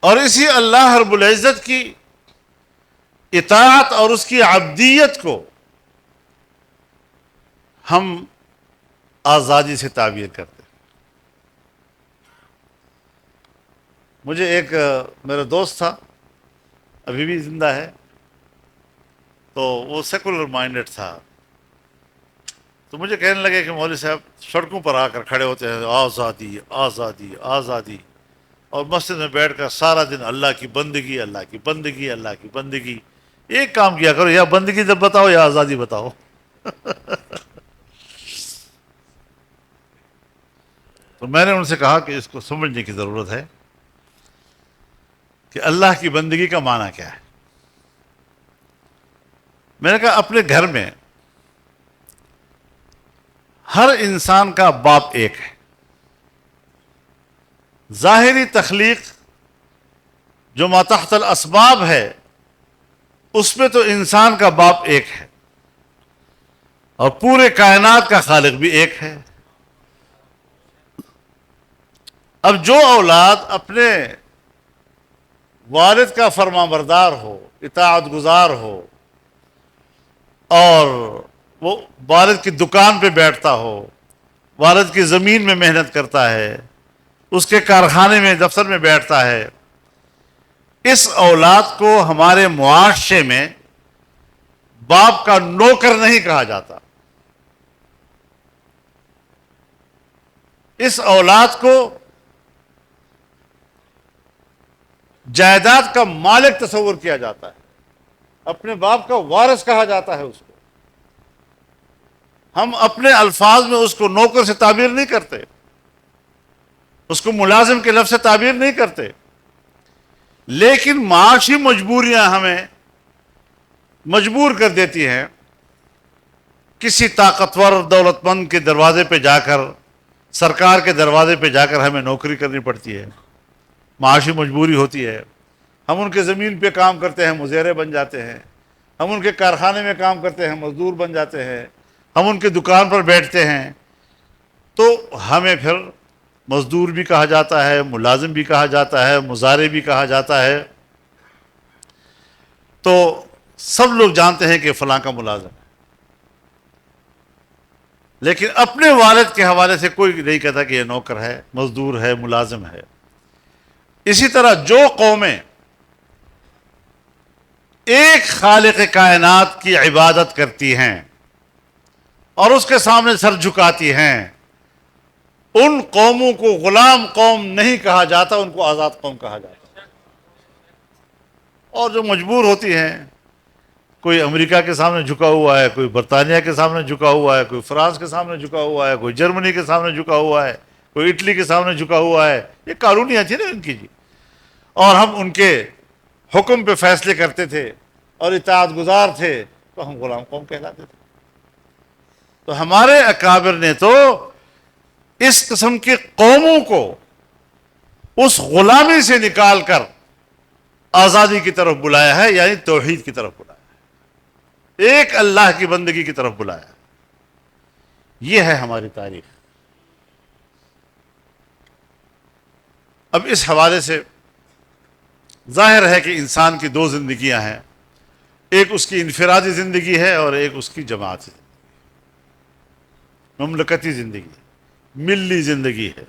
اور اسی اللہ رب العزت کی اطاعت اور اس کی عبدیت کو ہم آزادی سے تعبیر کرتے ہیں۔ مجھے ایک میرا دوست تھا، ابھی بھی زندہ ہے، تو وہ سیکولر مائنڈڈ تھا، تو مجھے کہنے لگے کہ مولوی صاحب سڑکوں پر آ کر کھڑے ہوتے ہیں، آزادی آزادی آزادی، اور مسجد میں بیٹھ کر سارا دن اللہ کی بندگی اللہ کی بندگی اللہ کی بندگی۔ ایک کام کیا کرو، یا بندگی جب بتاؤ یا آزادی بتاؤ۔ تو میں نے ان سے کہا کہ اس کو سمجھنے کی ضرورت ہے کہ اللہ کی بندگی کا معنی کیا ہے۔ میں نے کہا اپنے گھر میں ہر انسان کا باپ ایک ہے، ظاہری تخلیق جو ما تحت الاسباب ہے اس میں تو انسان کا باپ ایک ہے، اور پورے کائنات کا خالق بھی ایک ہے۔ اب جو اولاد اپنے والد کا فرما بردار ہو، اطاعت گزار ہو، اور وہ والد کی دکان پہ بیٹھتا ہو، والد کی زمین میں محنت کرتا ہے، اس کے کارخانے میں دفتر میں بیٹھتا ہے، اس اولاد کو ہمارے معاشرے میں باپ کا نوکر نہیں کہا جاتا، اس اولاد کو جائیداد کا مالک تصور کیا جاتا ہے، اپنے باپ کا وارث کہا جاتا ہے اس کو۔ ہم اپنے الفاظ میں اس کو نوکر سے تعبیر نہیں کرتے، اس کو ملازم کے لفظ سے تعبیر نہیں کرتے، لیکن معاشی مجبوریاں ہمیں مجبور کر دیتی ہیں کسی طاقتور دولت مند کے دروازے پہ جا کر، سرکار کے دروازے پہ جا کر ہمیں نوکری کرنی پڑتی ہے، معاشی مجبوری ہوتی ہے۔ ہم ان کے زمین پہ کام کرتے ہیں، مزیرے بن جاتے ہیں، ہم ان کے کارخانے میں کام کرتے ہیں، مزدور بن جاتے ہیں، ہم ان کی دکان پر بیٹھتے ہیں، تو ہمیں پھر مزدور بھی کہا جاتا ہے، ملازم بھی کہا جاتا ہے، مزارع بھی کہا جاتا ہے۔ تو سب لوگ جانتے ہیں کہ فلاں کا ملازم ہے، لیکن اپنے والد کے حوالے سے کوئی نہیں کہتا کہ یہ نوکر ہے، مزدور ہے، ملازم ہے۔ اسی طرح جو قومیں ایک خالق کائنات کی عبادت کرتی ہیں اور اس کے سامنے سر جھکاتی ہیں، ان قوموں کو غلام قوم نہیں کہا جاتا، ان کو آزاد قوم کہا جاتا۔ اور جو مجبور ہوتی ہیں، کوئی امریکہ کے سامنے جھکا ہوا ہے، کوئی برطانیہ کے سامنے جھکا ہوا ہے، کوئی فرانس کے سامنے جھکا ہوا ہے، کوئی جرمنی کے سامنے جھکا ہوا ہے، کوئی اٹلی کے سامنے جھکا ہوا ہے، یہ قانونیاں تھی نا ان کی جی، اور ہم ان کے حکم پہ فیصلے کرتے تھے اور اطاعت گزار تھے، تو ہم غلام قوم کہلاتے تھے۔ تو ہمارے اکابر نے تو اس قسم کی قوموں کو اس غلامی سے نکال کر آزادی کی طرف بلایا ہے، یعنی توحید کی طرف بلایا ہے، ایک اللہ کی بندگی کی طرف بلایا ہے۔ یہ ہے ہماری تاریخ۔ اب اس حوالے سے ظاہر ہے کہ انسان کی دو زندگیاں ہیں، ایک اس کی انفرادی زندگی ہے اور ایک اس کی جماعتی زندگی، مملکتی زندگی، ملی زندگی ہے۔